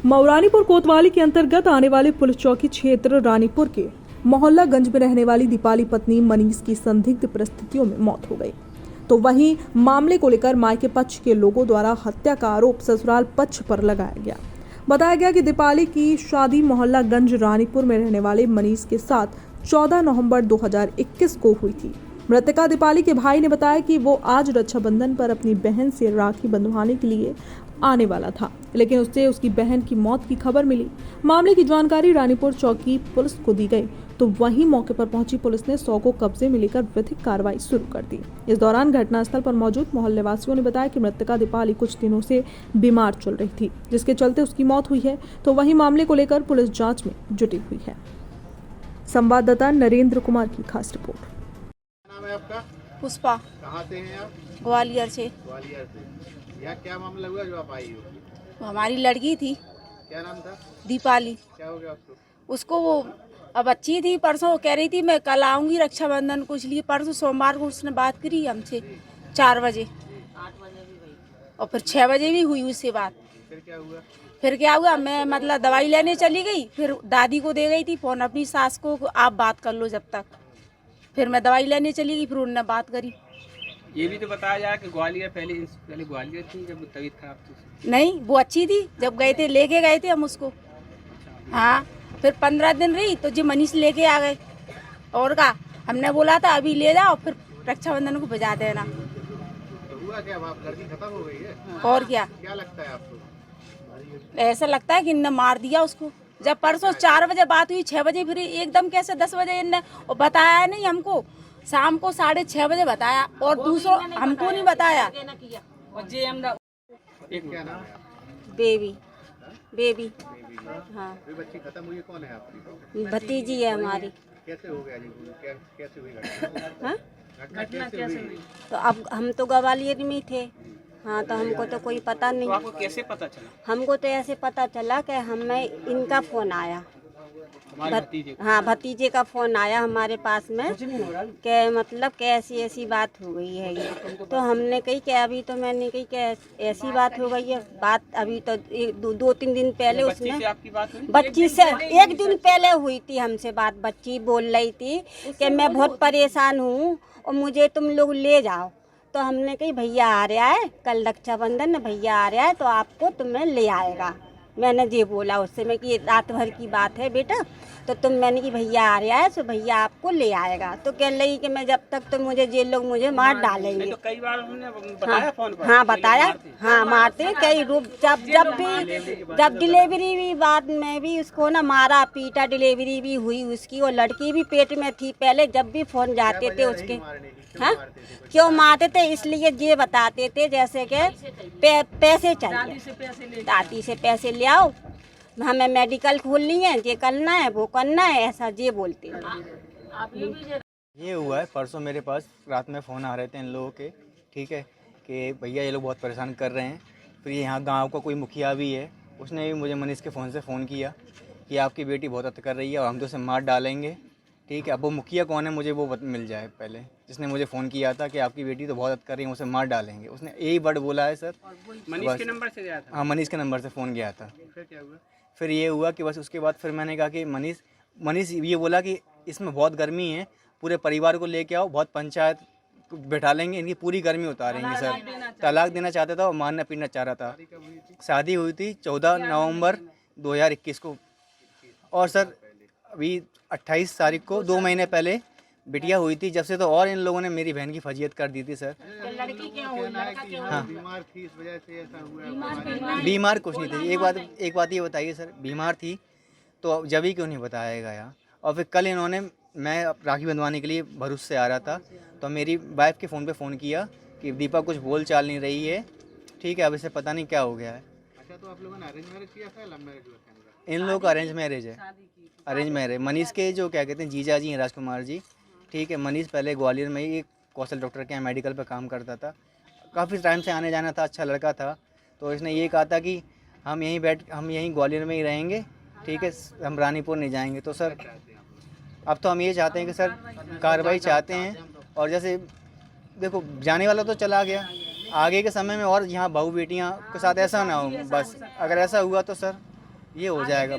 मऊरानीपुर कोतवाली के अंतर्गत आने वाले पुलिस चौकी क्षेत्र रानीपुर के मोहल्ला गंज में रहने वाली दीपाली पत्नी मनीष की संदिग्ध परिस्थितियों में मौत हो गई। तो वहीं मामले को लेकर मायके पक्ष के लोगों द्वारा हत्या का आरोप ससुराल पक्ष पर लगाया गया। बताया गया कि दीपाली की शादी मोहल्ला गंज रानीपुर में रहने वाले मनीष के साथ 14 नवंबर 2021 को हुई थी। मृतका दीपाली के भाई ने बताया कि वो आज रक्षाबंधन पर अपनी बहन से राखी बंधवाने के लिए आने वाला था, लेकिन उससे उसकी बहन की मौत की खबर मिली। मामले की जानकारी रानीपुर चौकी पुलिस को दी गई, तो वहीं मौके पर पहुंची पुलिस ने 100 को कब्जे में लेकर विधिक कार्रवाई शुरू कर दी। इस दौरान घटनास्थल पर मौजूद मोहल्ले वासियों ने बताया कि मृतका दीपाली कुछ दिनों से बीमार चल रही थी, जिसके चलते उसकी मौत हुई है। तो वहीं मामले को लेकर पुलिस जाँच में जुटी हुई है। संवाददाता नरेंद्र कुमार की खास रिपोर्ट। नाम है आपका? पुष्पा। कहाँ से हैं आप? ग्वालियर से। ग्वालियर से। यहाँ क्या मामला हुआ जो आप आई हो? हमारी लड़की थी। क्या नाम था? दीपाली। क्या हो गया उसको? उसको वो अब अच्छी थी, परसों कह रही थी मैं कल आऊंगी रक्षाबंधन को, इसलिए परसों सोमवार को उसने बात करी हमसे 4 बजे, 8 बजे भी हुई और फिर 6 बजे भी हुई उससे बात। फिर क्या हुआ मैं मतलब दवाई लेने चली गई, फिर दादी को दे गई थी फोन अपनी सास को, आप बात कर लो जब तक। फिर मैं दवाई लेने चली गई, फिर उन्होंने बात करी। ये भी तो बताया जाए कि ग्वालियर पहले ग्वालियर थी जब तबीयत खराब थी। नहीं, वो अच्छी थी, जब गए थे लेके गए थे हम उसको। हाँ, फिर 15 दिन रही तो जी मनीष लेके आ गए। और का हमने बोला था अभी ले जाओ, फिर रक्षाबंधन को बजा देना। तो हुआ क्या? आप लड़की खत्म हो गई है? और क्या लगता है आपको? ऐसा लगता है कि इनने मार दिया उसको। जब परसों 4 बजे बात हुई, 6 बजे फिर एकदम कैसे 10 बजे इनने बताया नहीं हमको, शाम को 6:30 बजे बताया और दूसरों हमको नहीं बताया। क्या नाम है? बेबी। बेबी। हाँ, बच्ची खत्म हुई, कौन है आपकी? भतीजी है हमारी। कैसे हो गया जी? कैसे हुई घटना? हाँ? घटना कैसे हुई? तो अब हम तो ग्वालियर में थे। हाँ, तो हमको तो कोई पता नहीं। तो आपको कैसे पता चला? हमको तो ऐसे पता चला कि हमें इनका फोन आया। भतीजे? हाँ, भतीजे का फोन आया हमारे पास में कि मतलब कि ऐसी बात हो गई है ये। तो हमने कही कि अभी तो मैंने कही कि ऐसी बात हो गई है। बात अभी तो 2-3 दिन पहले उसने आपकी बात हुई? बच्ची से 1 दिन पहले हुई थी हमसे बात। बच्ची बोल रही थी कि मैं बहुत परेशान हूँ और मुझे तुम लोग ले जाओ। तो हमने कही भैया आ रहा है, कल रक्षाबंधन है, भैया आ रहा है तो आपको तुम्हें ले आएगा। मैंने ये बोला उससे मैं कि रात भर की बात है बेटा, तो मैंने कि भैया आ रहा है तो भैया आपको ले आएगा। तो कह रही कि मैं जब तक तो मुझे ये लोग मुझे मार डालेंगे। तो कई बार उन्होंने बताया फोन पर? हाँ बताया, हाँ मारते कई रूप। जब डिलीवरी भी बाद में भी उसको ना मारा पीटा, डिलीवरी भी हुई उसकी और लड़की भी पेट में थी पहले। जब भी फोन जाते थे उसके, हाँ क्यों मारते थे, इसलिए ये बताते थे जैसे कि पैसे चाहिए, दादी से पैसे ले आओ, हमें मेडिकल खोलनी है, ये करना है वो करना है, ऐसा ये बोलते हैं। ये हुआ है परसों मेरे पास रात में फ़ोन आ रहे थे इन लोगों के, ठीक है, कि भैया ये लोग बहुत परेशान कर रहे हैं। फिर यहाँ गांव का कोई मुखिया भी है, उसने भी मुझे मनीष के फ़ोन से फ़ोन किया कि आपकी बेटी बहुत अत कर रही है और हम तो उसे मार डालेंगे। ठीक है, अब वो मुखिया कौन है मुझे वो मिल जाए पहले, जिसने मुझे फ़ोन किया था कि आपकी बेटी तो बहुत अत कर रही है, उसे मार डालेंगे। उसने यही वर्ड बोला है सर। मनीष के नंबर से गया था? हाँ, मनीष के नंबर से फ़ोन गया था। फिर क्या हुआ? फिर ये हुआ कि बस उसके बाद फिर मैंने कहा कि मनीष ये बोला कि इसमें बहुत गर्मी है, पूरे परिवार को लेके आओ, बहुत पंचायत बैठा लेंगे, इनकी पूरी गर्मी उतारेंगे सर। तलाक देना चाहता था और मारना पीटना चाह रहा था। शादी हुई थी 14 नवंबर 2021 को और सर अभी 28 तारीख को 2 महीने पहले बिटिया हुई थी। जब से तो और इन लोगों ने मेरी बहन की फजीयत कर दी थी सर। हाँ, बीमार थी इस वजह से ऐसा हुआ? बीमार कुछ नहीं थी। एक बात ये बताइए सर, बीमार थी तो जब ही क्यों नहीं बताया गया? और फिर कल इन्होंने, मैं राखी बंधवाने के लिए भरूच से आ रहा था तो मेरी वाइफ के फ़ोन पे फ़ोन किया कि दीपा कुछ बोल चाल नहीं रही है, ठीक है, अब इसे पता नहीं क्या हो गया है। अच्छा, तो आप लोगों ने अरेंज मैरिज किया था या लव मैरिज हुआ था? इन लोगों का अरेंज मैरिज है। Arrange marriage. मनीष के जो क्या कहते हैं जीजा जी हैं, राजकुमार जी, ठीक है। मनीष पहले ग्वालियर में ही कौशल डॉक्टर के यहाँ मेडिकल पर काम करता था, काफ़ी टाइम से आने जाना था, अच्छा लड़का था। तो इसने ये कहा था कि हम यहीं ग्वालियर में ही रहेंगे, ठीक है, हम रानीपुर नहीं जाएंगे। तो सर अब तो हम ये चाहते हैं कि सर कार्रवाई चाहते हैं। और जैसे देखो जाने वाला तो चला गया, आगे के समय में और यहाँ बहू बेटियाँ के साथ ऐसा ना हो। बस अगर ऐसा हुआ तो सर ये हो जाएगा।